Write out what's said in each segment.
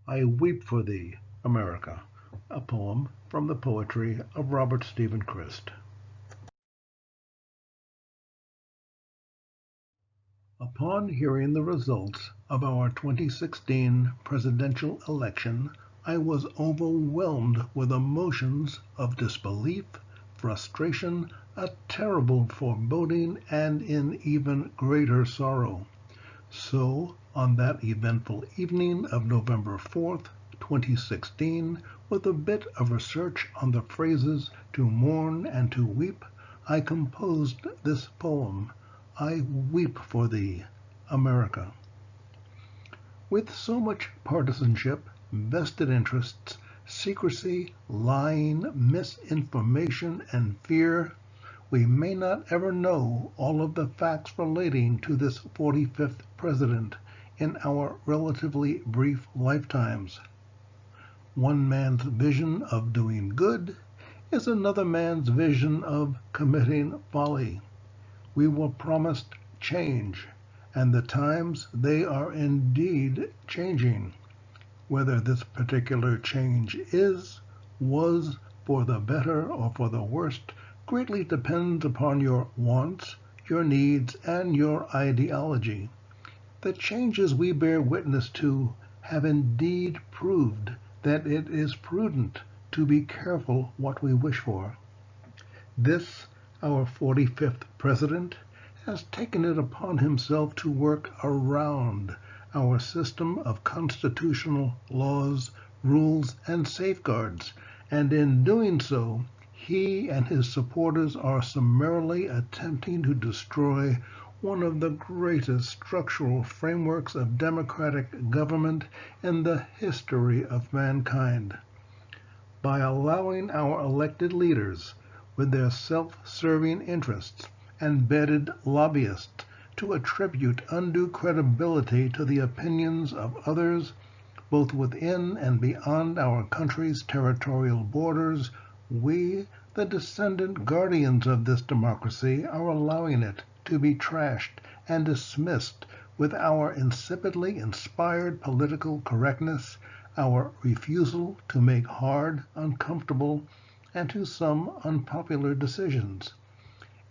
I Weep for Thee, America, a poem from the poetry of Robert Stephen Christ. Upon hearing the results of our 2016 presidential election, I was overwhelmed with emotions of disbelief, frustration, a terrible foreboding, and in even greater sorrow. So, on that eventful evening of November 4th, 2016, with a bit of research on the phrases to mourn and to weep, I composed this poem, I Weep for Thee, America. With so much partisanship, vested interests, secrecy, lying, misinformation, and fear, we may not ever know all of the facts relating to this 45th president in our relatively brief lifetimes. One man's vision of doing good is another man's vision of committing folly. We were promised change, and the times they are indeed changing. Whether this particular change was for the better or for the worst greatly depends upon your wants, your needs, and your ideology. The changes we bear witness to have indeed proved that it is prudent to be careful what we wish for. This, our 45th president, has taken it upon himself to work around our system of constitutional laws, rules, and safeguards, and in doing so, he and his supporters are summarily attempting to destroy one of the greatest structural frameworks of democratic government in the history of mankind. By allowing our elected leaders, with their self-serving interests and vetted lobbyists, to attribute undue credibility to the opinions of others, both within and beyond our country's territorial borders, we, the descendant guardians of this democracy, are allowing it to be trashed and dismissed with our insipidly inspired political correctness, our refusal to make hard, uncomfortable, and to some unpopular decisions.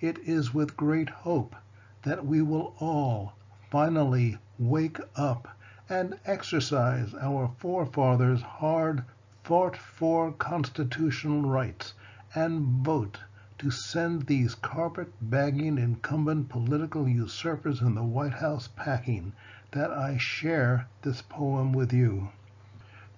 It is with great hope that we will all finally wake up and exercise our forefathers' hard fought for constitutional rights and vote to send these carpet-bagging incumbent political usurpers in the White House packing, that I share this poem with you.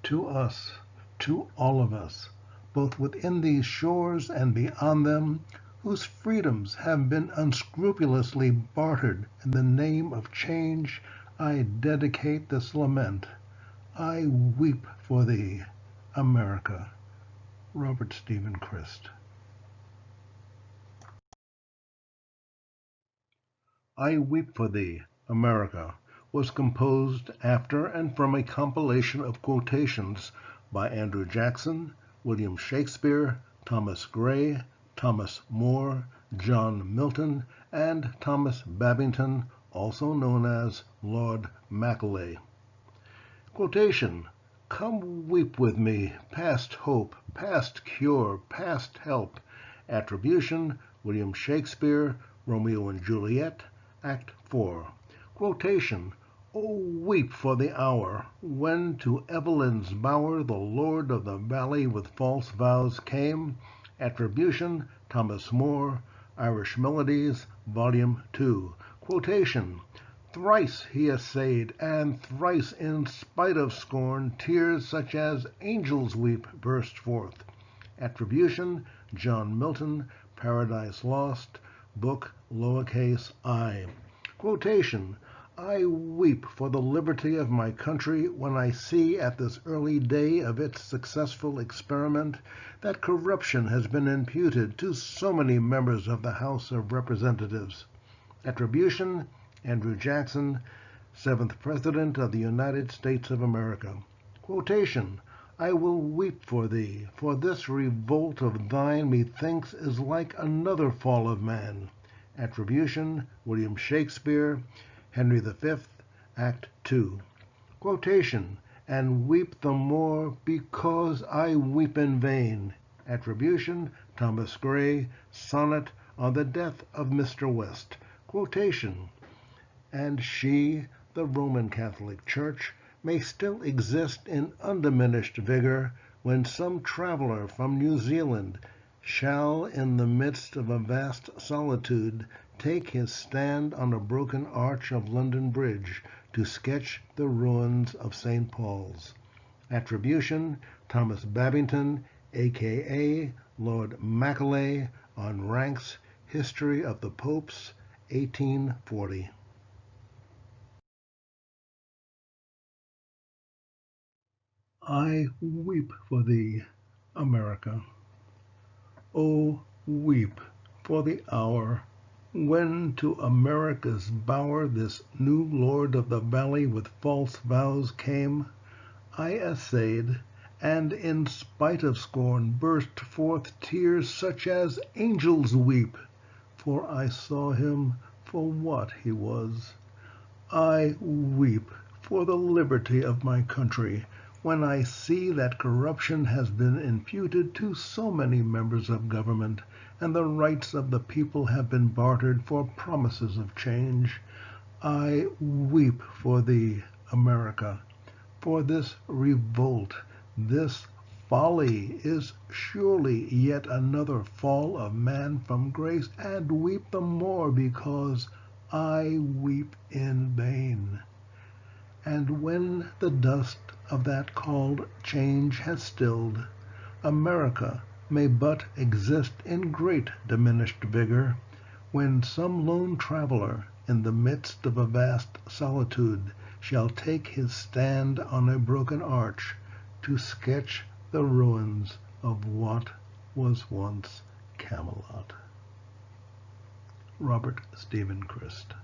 To us, to all of us, both within these shores and beyond them, whose freedoms have been unscrupulously bartered in the name of change, I dedicate this lament. I weep for thee, America. Robert Stephen Christ. I Weep for Thee, America was composed after and from a compilation of quotations by Andrew Jackson, William Shakespeare, Thomas Gray, Thomas More, John Milton, and Thomas Babington, also known as Lord Macaulay. Quotation: Come weep with me, past hope, past cure, past help. Attribution: William Shakespeare, Romeo and Juliet, Act 4. Quotation: Oh, weep for the hour when to Evelyn's bower the Lord of the Valley with false vows came. Attribution: Thomas More, Irish Melodies, Volume 2. Quotation: Thrice he essayed, and thrice, in spite of scorn, tears such as angels weep burst forth. Attribution: John Milton, Paradise Lost, Book I. Quotation: I weep for the liberty of my country when I see at this early day of its successful experiment that corruption has been imputed to so many members of the House of Representatives. Attribution: Andrew Jackson, 7th President of the United States of America. Quotation: I will weep for thee, for this revolt of thine methinks is like another fall of man. Attribution: William Shakespeare, Henry V, Act 2. Quotation: and weep the more because I weep in vain. Attribution, Thomas Gray, Sonnet on the Death of Mr. West. Quotation, and she, the Roman Catholic Church, may still exist in undiminished vigor when some traveler from New Zealand shall, in the midst of a vast solitude, take his stand on a broken arch of London Bridge to sketch the ruins of St. Paul's. Attribution, Thomas Babington, a.k.a. Lord Macaulay, on Ranke's History of the Popes, 1840. I weep for thee, America. Oh, weep for the hour when to America's bower this new lord of the valley with false vows came. I essayed, and in spite of scorn burst forth tears such as angels weep, for I saw him for what he was. I weep for the liberty of my country when I see that corruption has been imputed to so many members of government, and the rights of the people have been bartered for promises of change. I weep for thee, America, for this revolt, this folly is surely yet another fall of man from grace, and weep the more because I weep in vain. And when the dust of that called change has stilled, America may but exist in great diminished vigor, when some lone traveler in the midst of a vast solitude shall take his stand on a broken arch to sketch the ruins of what was once Camelot. Robert Stephen Christ.